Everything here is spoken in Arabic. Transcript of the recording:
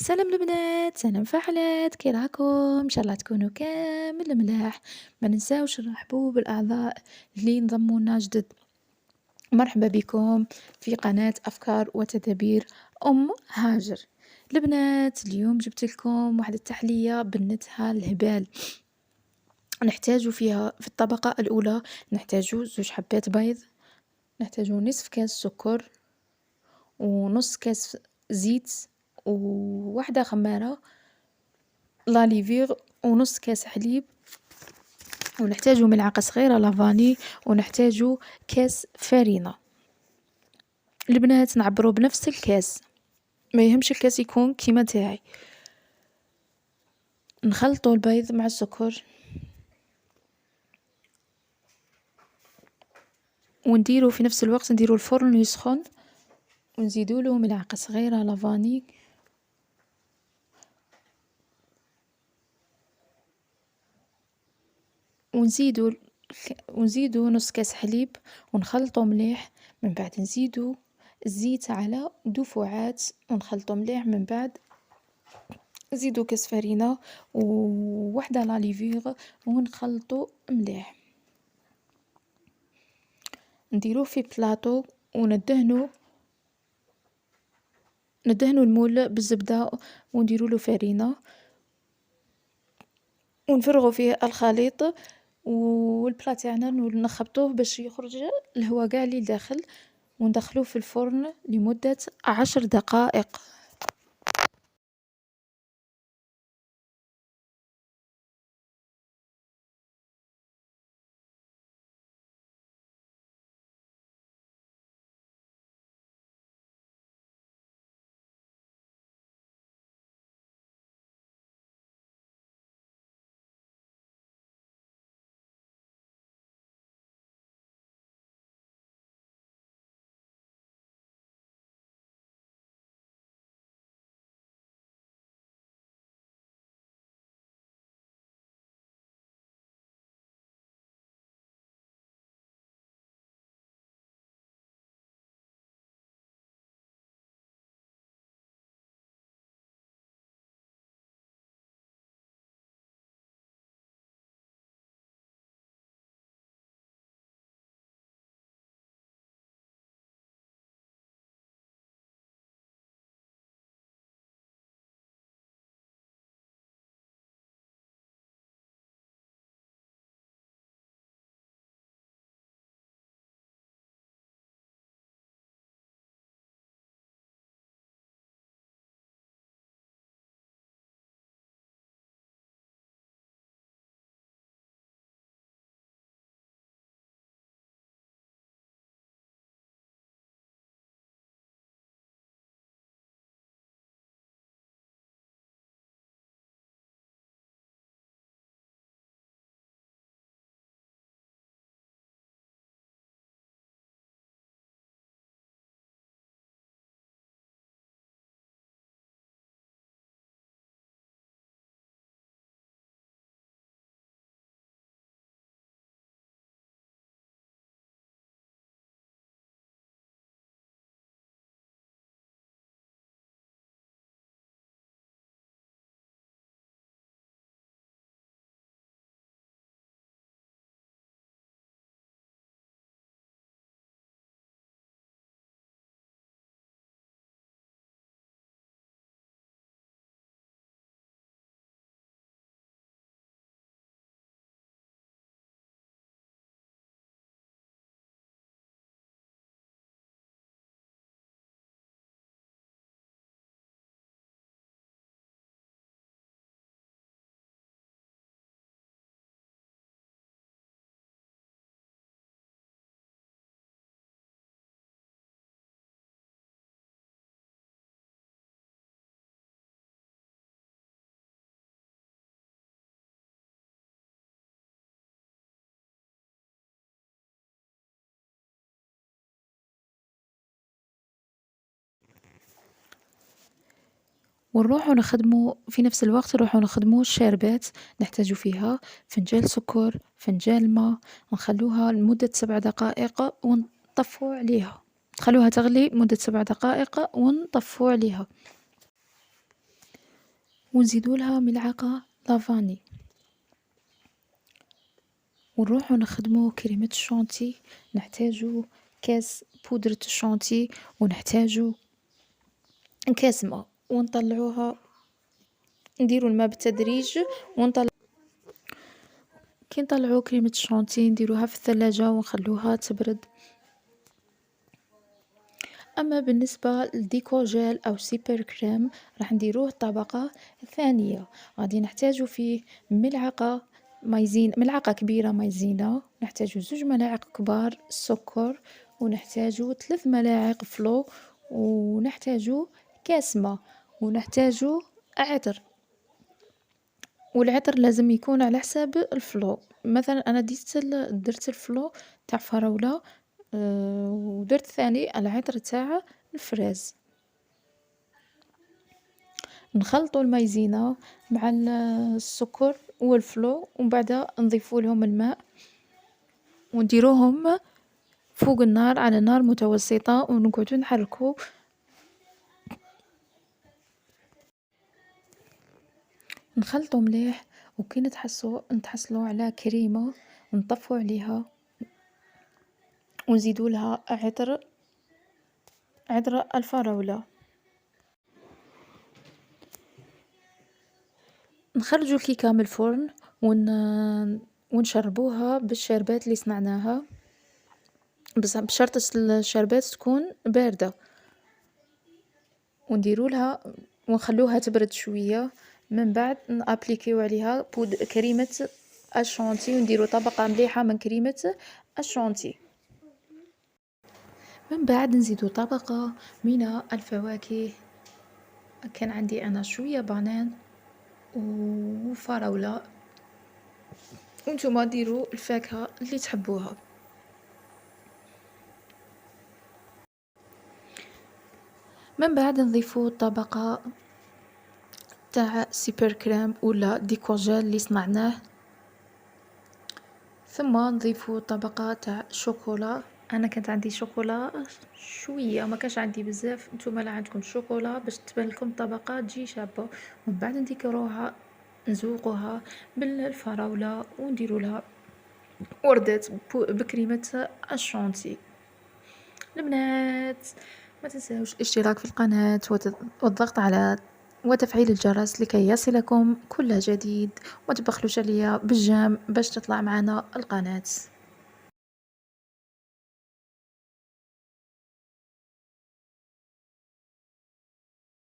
سلام البنات، سلام فحلات، كي راكم؟ ان شاء الله تكونوا كامل ملاح. ما ننساوش نرحبوا بالاعضاء اللي انضموا لنا جدد. مرحبا بكم في قناة افكار وتدابير ام هاجر. البنات اليوم جبت لكم واحدة التحلية بنتها الهبال. نحتاج فيها في الطبقة الاولى نحتاج زوج حبات بيض، نحتاج نصف كاس سكر، ونص كاس زيت، وواحدة خمارة لاليفيغ، ونص كاس حليب، ونحتاجو ملعقة صغيرة لافاني، ونحتاجو كاس فرينة. البنات نعبرو بنفس الكاس، ما يهمش الكاس يكون كيما تاعي. نخلطو البيض مع السكر، ونديرو في نفس الوقت نديرو الفرن يسخن، ونزيدوله ملعقة صغيرة لافاني، ونزيدو ونزيدو نص كاس حليب، ونخلطو مليح. من بعد نزيدو الزيت على دفعات، ونخلطو مليح. من بعد نزيدو كاس فرينة وواحدة لاليفيغ، ونخلطو مليح. نديروه في بلاطو، وندهنو المول بالزبدة، ونديروا له فرينة، ونفرغوا فيه الخليط. والبلا تاعنا نخبطوه باش يخرج الهواء قاع اللي داخل، وندخلوه في الفرن لمدة 10 دقائق. ونروحو نخدمو في نفس الوقت، نروحو نخدمو الشاربات. نحتاجو فيها فنجان سكر، فنجان ما، نخلوها لمدة 7 دقائق ونطفو عليها. نخلوها تغلي مدة 7 دقائق ونطفو عليها. ونزيدوا لها ملعقة لافاني، ونروحوا نخدموا كريمة الشونتي. نحتاجو كاس بودرة الشونتي، ونحتاجو كاس ما، ونطلعوها، نديرو الماء بالتدريج ونطلع. كي نطلعو كريمة الشونتي نديروها في الثلاجة ونخلوها تبرد. أما بالنسبة لديكور جيل أو سيبر كريم راح نديروه الطبقة الثانية. غادي نحتاجو فيه ملعقة كبيرة مايزينا، نحتاجو 2 ملاعق كبار سكر، ونحتاجو 3 ملاعق فلو، ونحتاجو كاس ما، ونحتاجو عطر. والعطر لازم يكون على حساب الفلو. مثلا أنا درت الفلو تاع فراولة، ودرت ثاني العطر تاع الفراز. نخلطوا المايزينا مع السكر والفلو، ومن بعد نضيفوا لهم الماء، ونديروهم فوق النار على نار متوسطة، ونقعدوا نحركوا. نخلطوا مليح، وكي نتحصلوا على كريمة نطفوا عليها، ونزيدوا لها عطر الفراولة. نخرجوا الكيكة من الفرن ونشربوها بالشربات اللي صنعناها، بس بشرط الشربات تكون باردة. ونديروا لها ونخلوها تبرد شوية. من بعد نابليكيو عليها كريمة الشونتي، ونديروا طبقة مليحة من كريمة الشونتي. من بعد نزيدوا طبقة من الفواكه. كان عندي أنا شوية بانان وفراولة، وانتم ديروا الفاكهة اللي تحبوها. من بعد نضيفوا طبقة تاع سيبر كريم ولا ديكوجيل اللي صنعناه، ثم نضيفوا طبقة تاع شوكولا. انا كانت عندي شوكولا شويه، ما كانش عندي بزاف. نتوما لا عندكم شوكولا باش تبان لكم طبقه تجي شابه. ومن بعد نديكوروها، نزوقوها بالفراوله، ونديروا لها وردات بكريمه الشونتي. البنات ما تنساوش الاشتراك في القناه والضغط على وتفعيل الجرس لكي يصلكم كل جديد، وما تبخلوش عليا بالجيم باش تطلع معنا القناه.